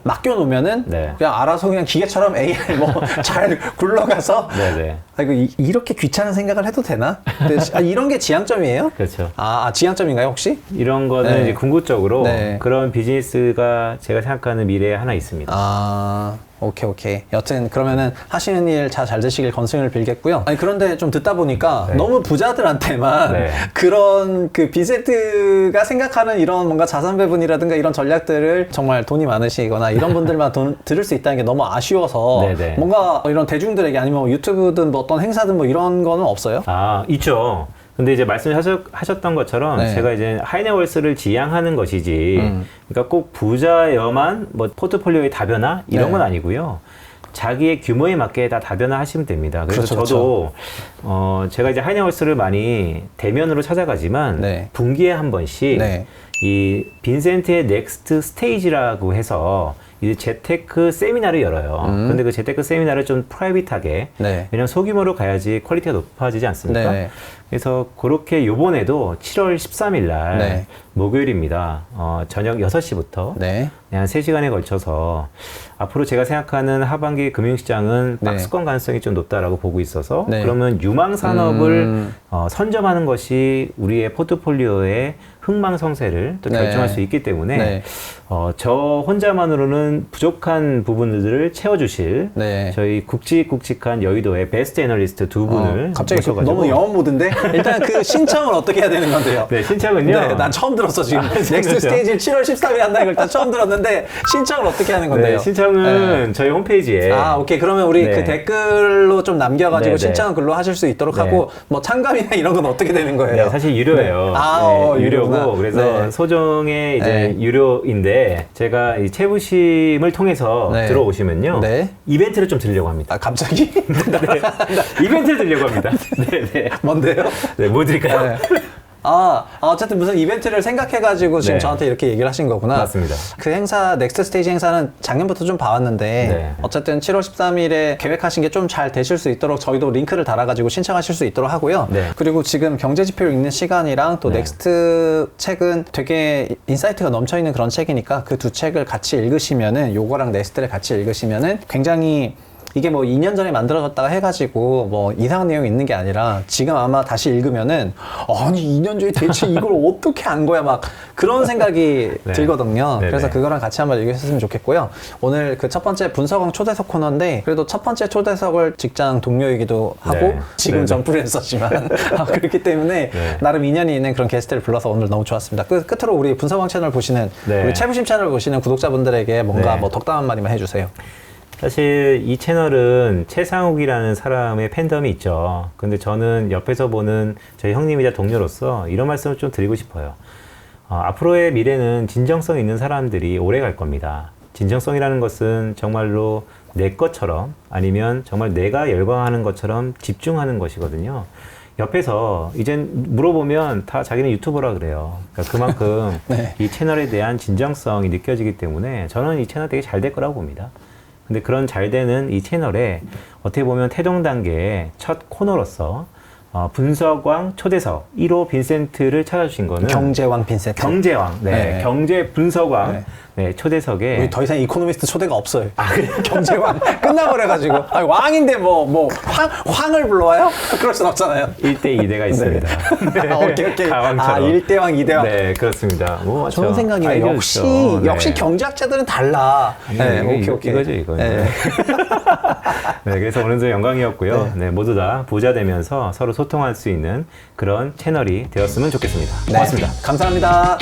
맡겨놓으면은 네. 그냥 알아서 그냥 기계처럼 AI 뭐 잘 굴러가서 네네. 이거 이렇게 귀찮은 생각을 해도 되나? 근데 이런 게 지향점이에요? 그렇죠. 지향점인가요 혹시? 이런 거는 네. 이제 궁극적으로 네. 그런 비즈니스가 제가 생각하는 미래에 하나 있습니다. 오케이. 여튼 그러면은 하시는 일 잘 되시길 건승을 빌겠고요. 아니 그런데 좀 듣다 보니까 네. 너무 부자들한테만 네. 그런 그 빈센트가 생각하는 이런 뭔가 자산 배분이라든가 이런 전략들을 정말 돈이 많으시거나 이런 분들만 들을 수 있다는 게 너무 아쉬워서 네네. 뭔가 이런 대중들에게 아니면 뭐 유튜브든 뭐 어떤 행사든 뭐 이런 거는 없어요? 있죠. 근데 이제 말씀하셨던 것처럼 네. 제가 이제 하이네월스를 지향하는 것이지, 그러니까 꼭 부자여만 뭐 포트폴리오의 다변화 이런 네. 건 아니고요. 자기의 규모에 맞게 다 다변화 하시면 됩니다. 그래서 그렇죠, 저도 제가 이제 하이네월스를 많이 대면으로 찾아가지만 네. 분기에 한 번씩 네. 이 빈센트의 넥스트 스테이지라고 해서 이 재테크 세미나를 열어요. 그런데 그 재테크 세미나를 좀 프라이빗하게, 네. 왜냐면 소규모로 가야지 퀄리티가 높아지지 않습니까? 네. 그래서 그렇게 요번에도 7월 13일 날 네. 목요일입니다. 저녁 6시부터 네. 한 3시간에 걸쳐서 앞으로 제가 생각하는 하반기 금융시장은 네. 박스권 가능성이 좀 높다라고 보고 있어서 네. 그러면 유망 산업을 선점하는 것이 우리의 포트폴리오의 흥망성쇠를 또 네. 결정할 수 있기 때문에 네. 저 혼자만으로는 부족한 부분들을 채워주실 네. 저희 굵직굵직한 여의도의 베스트 애널리스트 두 분을 갑자기 모셔가지고 너무 영업 모드인데 일단 그 신청을 어떻게 해야 되는 건데요? 네, 신청은요. 네, 난 처음 들었어 지금. 넥스트 그렇죠. 스테이지 7월 13일 한다는 걸 일단 처음 들었는데 신청을 어떻게 하는 건데요? 네, 신청은 저희 홈페이지에 오케이. 그러면 우리 네. 그 댓글로 좀 남겨가지고 네, 네. 신청은 글로 하실 수 있도록 네. 하고 뭐 참가비나 이런 건 어떻게 되는 거예요? 네, 사실 유료예요. 네. 유료구나. 유료고 그래서 네. 소정의 이제 네. 유료인데 제가 이 채부심을 통해서 네. 들어오시면요. 네. 이벤트를 좀 드리려고 합니다. 갑자기? 네. 이벤트를 드리려고 합니다. 네, 네. 뭔데요? 네, 뭐 드릴까요? 네. 어쨌든 무슨 이벤트를 생각해가지고 지금 네. 저한테 이렇게 얘기를 하신 거구나. 맞습니다. 그 행사, 넥스트 스테이지 행사는 작년부터 좀 봐왔는데, 네. 어쨌든 7월 13일에 계획하신 게 좀 잘 되실 수 있도록 저희도 링크를 달아가지고 신청하실 수 있도록 하고요. 네. 그리고 지금 경제지표를 읽는 시간이랑 또 네. 넥스트 책은 되게 인사이트가 넘쳐있는 그런 책이니까 그 두 책을 같이 읽으시면은, 요거랑 넥스트를 같이 읽으시면은 굉장히 이게 뭐 2년 전에 만들어졌다가 해가지고 뭐 이상한 내용이 있는 게 아니라 지금 아마 다시 읽으면은 아니 2년 전에 대체 이걸 어떻게 안 거야 막 그런 생각이 네. 들거든요. 네네. 그래서 그거랑 같이 한번 읽으셨으면 좋겠고요. 오늘 그 첫 번째 분석왕 초대석 코너인데 그래도 첫 번째 초대석을 직장 동료이기도 하고 네. 지금 네네. 전 프리랜서지만 그렇기 때문에 네. 나름 인연이 있는 그런 게스트를 불러서 오늘 너무 좋았습니다. 끝으로 우리 분석왕 채널 보시는 네. 우리 채부심 채널 보시는 구독자분들에게 뭔가 네. 뭐 덕담 한 마디만 해주세요. 사실 이 채널은 최상욱이라는 사람의 팬덤이 있죠. 근데 저는 옆에서 보는 저희 형님이자 동료로서 이런 말씀을 좀 드리고 싶어요. 앞으로의 미래는 진정성 있는 사람들이 오래 갈 겁니다. 진정성이라는 것은 정말로 내 것처럼 아니면 정말 내가 열광하는 것처럼 집중하는 것이거든요. 옆에서 이젠 물어보면 다 자기는 유튜버라 그래요. 그러니까 그만큼 네. 이 채널에 대한 진정성이 느껴지기 때문에 저는 이 채널 되게 잘 될 거라고 봅니다. 근데 그런 잘 되는 이 채널에 어떻게 보면 태동 단계의 첫 코너로서 분석왕 초대석 1호 빈센트를 찾아주신 거는 경제왕 빈센트. 경제왕, 네, 네. 경제 분석왕, 네. 네, 초대석에 우리 더 이상 이코노미스트 초대가 없어요. 경제왕 끝나버려가지고 아니, 왕인데 뭐 황을 불러와요? 그럴 순 없잖아요. 1대 2대가 있습니다. 오케이. 가왕처럼. 1대왕, 2대왕. 네, 그렇습니다. 뭐, 좋은 생각이네요. 아이디어 역시 좋죠. 네. 역시 경제학자들은 달라. 오케이. 이거죠, 이거. 네. 네, 그래서 오늘도 영광이었고요. 네, 모두 다 부자 되면서 서로 소통할 수 있는 그런 채널이 되었으면 좋겠습니다. 네. 고맙습니다. 감사합니다.